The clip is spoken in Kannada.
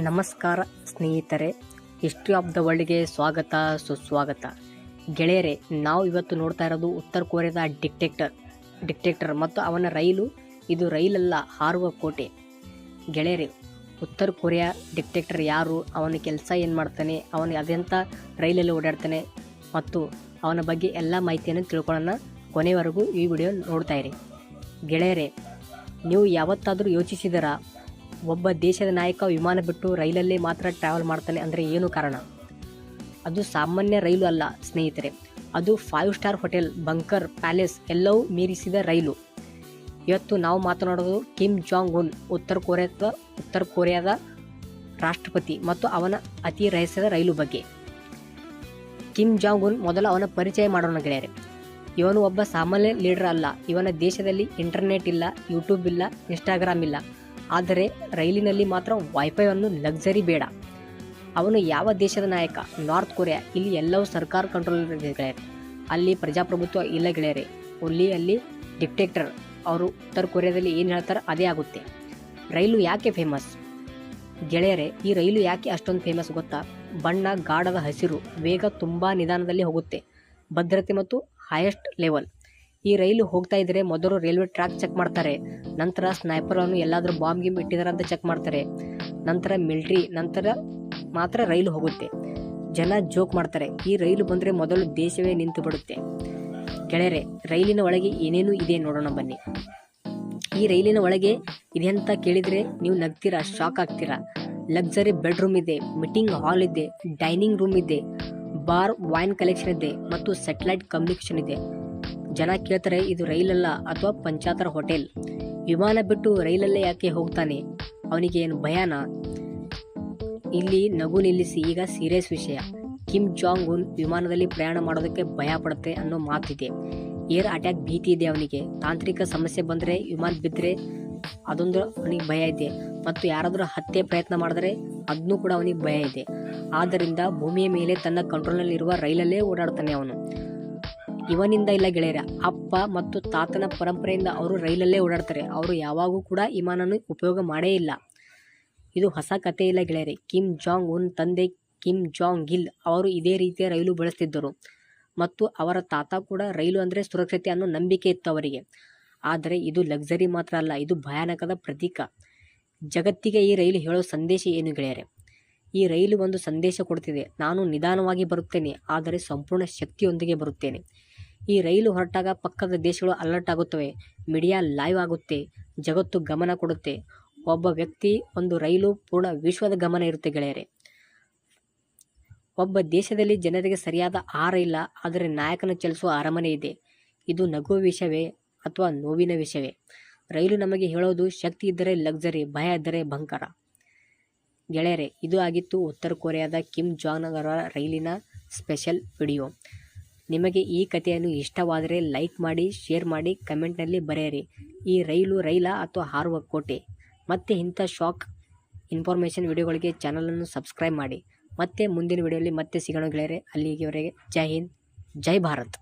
ನಮಸ್ಕಾರ ಸ್ನೇಹಿತರೆ, ಹಿಸ್ಟ್ರಿ ಆಫ್ ದ ವರ್ಲ್ಡ್ಗೆ ಸ್ವಾಗತ ಸುಸ್ವಾಗತ. ಗೆಳೆಯರೆ, ನಾವು ಇವತ್ತು ನೋಡ್ತಾ ಇರೋದು ಉತ್ತರ ಕೊರಿಯಾದ ಡಿಕ್ಟೇಟರ್ ಮತ್ತು ಅವನ ರೈಲು. ಇದು ರೈಲಲ್ಲ, ಹಾರುವ ಕೋಟೆ. ಗೆಳೆಯರೆ, ಉತ್ತರ ಕೊರಿಯಾ ಡಿಕ್ಟೇಟರ್ ಯಾರು, ಅವನ ಕೆಲಸ ಏನು ಮಾಡ್ತಾನೆ, ಅವನು ಅದೆಂಥ ರೈಲಲ್ಲಿ ಓಡಾಡ್ತಾನೆ ಮತ್ತು ಅವನ ಬಗ್ಗೆ ಎಲ್ಲ ಮಾಹಿತಿಯನ್ನು ತಿಳ್ಕೊಳ್ಳೋಣ. ಕೊನೆವರೆಗೂ ಈ ವಿಡಿಯೋ ನೋಡ್ತಾ ಇರಿ. ಗೆಳೆಯರೆ, ನೀವು ಯಾವತ್ತಾದರೂ ಯೋಚಿಸಿದರ ಒಬ್ಬ ದೇಶದ ನಾಯಕ ವಿಮಾನ ಬಿಟ್ಟು ರೈಲಲ್ಲೇ ಮಾತ್ರ ಟ್ರಾವೆಲ್ ಮಾಡ್ತಾನೆ ಅಂದರೆ ಏನು ಕಾರಣ? ಅದು ಸಾಮಾನ್ಯ ರೈಲು ಅಲ್ಲ ಸ್ನೇಹಿತರೆ, ಅದು 5 ಸ್ಟಾರ್ ಹೋಟೆಲ್, ಬಂಕರ್, ಪ್ಯಾಲೇಸ್ ಎಲ್ಲವೂ ಮೀರಿಸಿದ ರೈಲು. ಇವತ್ತು ನಾವು ಮಾತನಾಡೋದು ಕಿಮ್ ಜಾಂಗ್ ಉನ್, ಉತ್ತರ ಕೊರಿಯಾದ ರಾಷ್ಟ್ರಪತಿ ಮತ್ತು ಅವನ ಅತಿ ರಹಸ್ಯದ ರೈಲು ಬಗ್ಗೆ. ಕಿಮ್ ಜಾಂಗ್ ಉನ್, ಮೊದಲು ಅವನ ಪರಿಚಯ ಮಾಡೋಣ ಗೆಳೆಯರೆ. ಇವನು ಒಬ್ಬ ಸಾಮಾನ್ಯ ಲೀಡರ್ ಅಲ್ಲ. ಇವನ ದೇಶದಲ್ಲಿ ಇಂಟರ್ನೆಟ್ ಇಲ್ಲ, ಯೂಟ್ಯೂಬ್ ಇಲ್ಲ, ಇನ್ಸ್ಟಾಗ್ರಾಮ್ ಇಲ್ಲ. ಆದರೆ ರೈಲಿನಲ್ಲಿ ಮಾತ್ರ ವೈಫೈವನ್ನು ಲಕ್ಸರಿ ಬೇಡ. ಅವನು ಯಾವ ದೇಶದ ನಾಯಕ? North Korea. ಇಲ್ಲಿ ಎಲ್ಲವೂ ಸರ್ಕಾರ ಕಂಟ್ರೋಲ್ ಗೆಳೆಯರೆ. ಅಲ್ಲಿ ಪ್ರಜಾಪ್ರಭುತ್ವ ಇಲ್ಲ ಗೆಳೆಯರೆ. ಅಲ್ಲಿ ಡಿಕ್ಟೇಟರ್. ಅವರು ಉತ್ತರ ಕೊರಿಯಾದಲ್ಲಿ ಏನು ಹೇಳ್ತಾರೆ ಅದೇ ಆಗುತ್ತೆ. ರೈಲು ಯಾಕೆ ಫೇಮಸ್ ಗೆಳೆಯರೆ? ಈ ರೈಲು ಯಾಕೆ ಅಷ್ಟೊಂದು ಫೇಮಸ್ ಗೊತ್ತಾ? ಬಣ್ಣ ಗಾಢದ ಹಸಿರು, ವೇಗ ತುಂಬ ನಿಧಾನದಲ್ಲಿ ಹೋಗುತ್ತೆ, ಭದ್ರತೆ ಮತ್ತು ಹೈಯೆಸ್ಟ್ ಲೆವೆಲ್. ಈ ರೈಲು ಹೋಗ್ತಾ ಇದ್ದರೆ ಮೊದಲು ರೈಲ್ವೆ ಟ್ರ್ಯಾಕ್ ಚೆಕ್ ಮಾಡ್ತಾರೆ, ನಂತರ ಸ್ನೈಪರ್ಗಳನ್ನು ಎಲ್ಲಾದರೂ ಬಾಂಬ್ ಗಿಮ್ ಇಟ್ಟಿದ್ದಾರೆ ಅಂತ ಚೆಕ್ ಮಾಡ್ತಾರೆ, ನಂತರ ಮಿಲಿಟ್ರಿ, ನಂತರ ಮಾತ್ರ ರೈಲು ಹೋಗುತ್ತೆ. ಜನ ಜೋಕ್ ಮಾಡ್ತಾರೆ, ಈ ರೈಲು ಬಂದರೆ ಮೊದಲು ದೇಶವೇ ನಿಂತು ಬಿಡುತ್ತೆ. ಗೆಳೆಯರೆ, ರೈಲಿನ ಒಳಗೆ ಏನೇನು ಇದೆ ನೋಡೋಣ ಬನ್ನಿ. ಈ ರೈಲಿನ ಒಳಗೆ ಇದೆ ಅಂತ ಕೇಳಿದರೆ ನೀವು ನಗ್ತೀರಾ, ಶಾಕ್ ಆಗ್ತೀರಾ. ಲಕ್ಸರಿ ಬೆಡ್ರೂಮ್ ಇದೆ, ಮೀಟಿಂಗ್ ಹಾಲ್ ಇದೆ, ಡೈನಿಂಗ್ ರೂಮ್ ಇದೆ, ಬಾರ್, ವೈನ್ ಕಲೆಕ್ಷನ್ ಇದೆ ಮತ್ತು ಸ್ಯಾಟಲೈಟ್ ಕಮ್ಯುನಿಕೇಷನ್ ಇದೆ. ಜನ ಕೇಳ್ತಾರೆ, ಇದು ರೈಲಲ್ಲ ಅಥವಾ ಪಂಚಾತರ ಹೋಟೆಲ್. ವಿಮಾನ ಬಿಟ್ಟು ರೈಲಲ್ಲೇ ಯಾಕೆ ಹೋಗ್ತಾನೆ? ಅವನಿಗೆ ಏನು ಭಯನಾ? ಇಲ್ಲಿ ನಗು ನಿಲ್ಲಿಸಿ, ಈಗ ಸೀರಿಯಸ್ ವಿಷಯ. ಕಿಮ್ ಜಾಂಗ್ ಉನ್ ವಿಮಾನದಲ್ಲಿ ಪ್ರಯಾಣ ಮಾಡೋದಕ್ಕೆ ಭಯ ಪಡುತ್ತೆ ಅನ್ನೋ ಮಾತಿದೆ. ಏರ್ ಅಟ್ಯಾಕ್ ಭೀತಿ ಇದೆ ಅವನಿಗೆ. ತಾಂತ್ರಿಕ ಸಮಸ್ಯೆ ಬಂದರೆ, ವಿಮಾನ ಬಿದ್ದರೆ ಅದೊಂದು ಅವನಿಗೆ ಭಯ ಇದೆ. ಮತ್ತು ಯಾರಾದರೂ ಹತ್ಯೆ ಪ್ರಯತ್ನ ಮಾಡಿದ್ರೆ ಅದನ್ನೂ ಕೂಡ ಅವನಿಗೆ ಭಯ ಇದೆ. ಆದ್ದರಿಂದ ಭೂಮಿಯ ಮೇಲೆ ತನ್ನ ಕಂಟ್ರೋಲ್ನಲ್ಲಿರುವ ರೈಲಲ್ಲೇ ಓಡಾಡ್ತಾನೆ ಅವನು. ಇವನಿಂದ ಇಲ್ಲ ಗೆಳೆಯರ, ಅಪ್ಪ ಮತ್ತು ತಾತನ ಪರಂಪರೆಯಿಂದ ಅವರು ರೈಲಲ್ಲೇ ಓಡಾಡ್ತಾರೆ. ಅವರು ಯಾವಾಗೂ ಕೂಡ ವಿಮಾನನ ಉಪಯೋಗ ಮಾಡೇ ಇಲ್ಲ. ಇದು ಹೊಸ ಕಥೆ ಇಲ್ಲ ಗೆಳೆಯರೆ. ಕಿಮ್ ಜಾಂಗ್ ಉನ್ ತಂದೆ ಕಿಮ್ ಜಾಂಗ್ ಇಲ್ ಅವರು ಇದೇ ರೀತಿಯ ರೈಲು ಬಳಸ್ತಿದ್ದರು ಮತ್ತು ಅವರ ತಾತ ಕೂಡ. ರೈಲು ಅಂದರೆ ಸುರಕ್ಷತೆ ಅನ್ನೋ ನಂಬಿಕೆ ಇತ್ತು ಅವರಿಗೆ. ಆದರೆ ಇದು ಲಕ್ಸರಿ ಮಾತ್ರ ಅಲ್ಲ, ಇದು ಭಯಾನಕದ ಪ್ರತೀಕ. ಜಗತ್ತಿಗೆ ಈ ರೈಲು ಹೇಳೋ ಸಂದೇಶ ಏನು ಗೆಳೆಯರೆ? ಈ ರೈಲು ಒಂದು ಸಂದೇಶ ಕೊಡ್ತಿದೆ, ನಾನು ನಿಧಾನವಾಗಿ ಬರುತ್ತೇನೆ ಆದರೆ ಸಂಪೂರ್ಣ ಶಕ್ತಿಯೊಂದಿಗೆ ಬರುತ್ತೇನೆ. ಈ ರೈಲು ಹೊರಟಾಗ ಪಕ್ಕದ ದೇಶಗಳು ಅಲರ್ಟ್ ಆಗುತ್ತವೆ, ಮೀಡಿಯಾ ಲೈವ್ ಆಗುತ್ತೆ, ಜಗತ್ತು ಗಮನ ಕೊಡುತ್ತೆ. ಒಬ್ಬ ವ್ಯಕ್ತಿ, ಒಂದು ರೈಲು, ಪೂರ್ಣ ವಿಶ್ವದ ಗಮನ ಇರುತ್ತೆ ಗೆಳೆಯರೆ. ಒಬ್ಬ ದೇಶದಲ್ಲಿ ಜನರಿಗೆ ಸರಿಯಾದ ಆಹಾರ ಇಲ್ಲ, ಆದರೆ ನಾಯಕನ ಚಲಿಸುವ ಅರಮನೆ ಇದೆ. ಇದು ನಗುವ ವಿಷಯವೇ ಅಥವಾ ನೋವಿನ ವಿಷಯವೇ? ರೈಲು ನಮಗೆ ಹೇಳೋದು, ಶಕ್ತಿ ಇದ್ದರೆ ಲಕ್ಸರಿ, ಭಯ ಇದ್ದರೆ ಬಂಕರ. ಗೆಳೆಯರೆ, ಇದು ಆಗಿತ್ತು ಉತ್ತರ ಕೊರಿಯಾದ ಕಿಮ್ ಜಾಂಗ್ ಅವರ ರೈಲಿನ ಸ್ಪೆಷಲ್ ವಿಡಿಯೋ. ನಿಮಗೆ ಈ ಕಥೆಯನ್ನು ಇಷ್ಟವಾದರೆ ಲೈಕ್ ಮಾಡಿ, ಶೇರ್ ಮಾಡಿ, ಕಮೆಂಟ್ನಲ್ಲಿ ಬರೆಯಿರಿ. ಈ ರೈಲು ರೈಲಾ ಅಥವಾ ಹಾರುವ ಕೋಟೆ? ಮತ್ತೆ ಇಂಥ ಶಾಕ್ ಇನ್ಫಾರ್ಮೇಷನ್ ವಿಡಿಯೋಗಳಿಗೆ ಚಾನಲನ್ನು ಸಬ್ಸ್ಕ್ರೈಬ್ ಮಾಡಿ. ಮತ್ತೆ ಮುಂದಿನ ವಿಡಿಯೋಲಿ ಮತ್ತೆ ಸಿಗೋಣ ಗೆಳೆಯರೆ. ಅಲ್ಲಿಗೆವರೆಗೆ ಜೈ ಹಿಂದ್, ಜೈ ಭಾರತ್.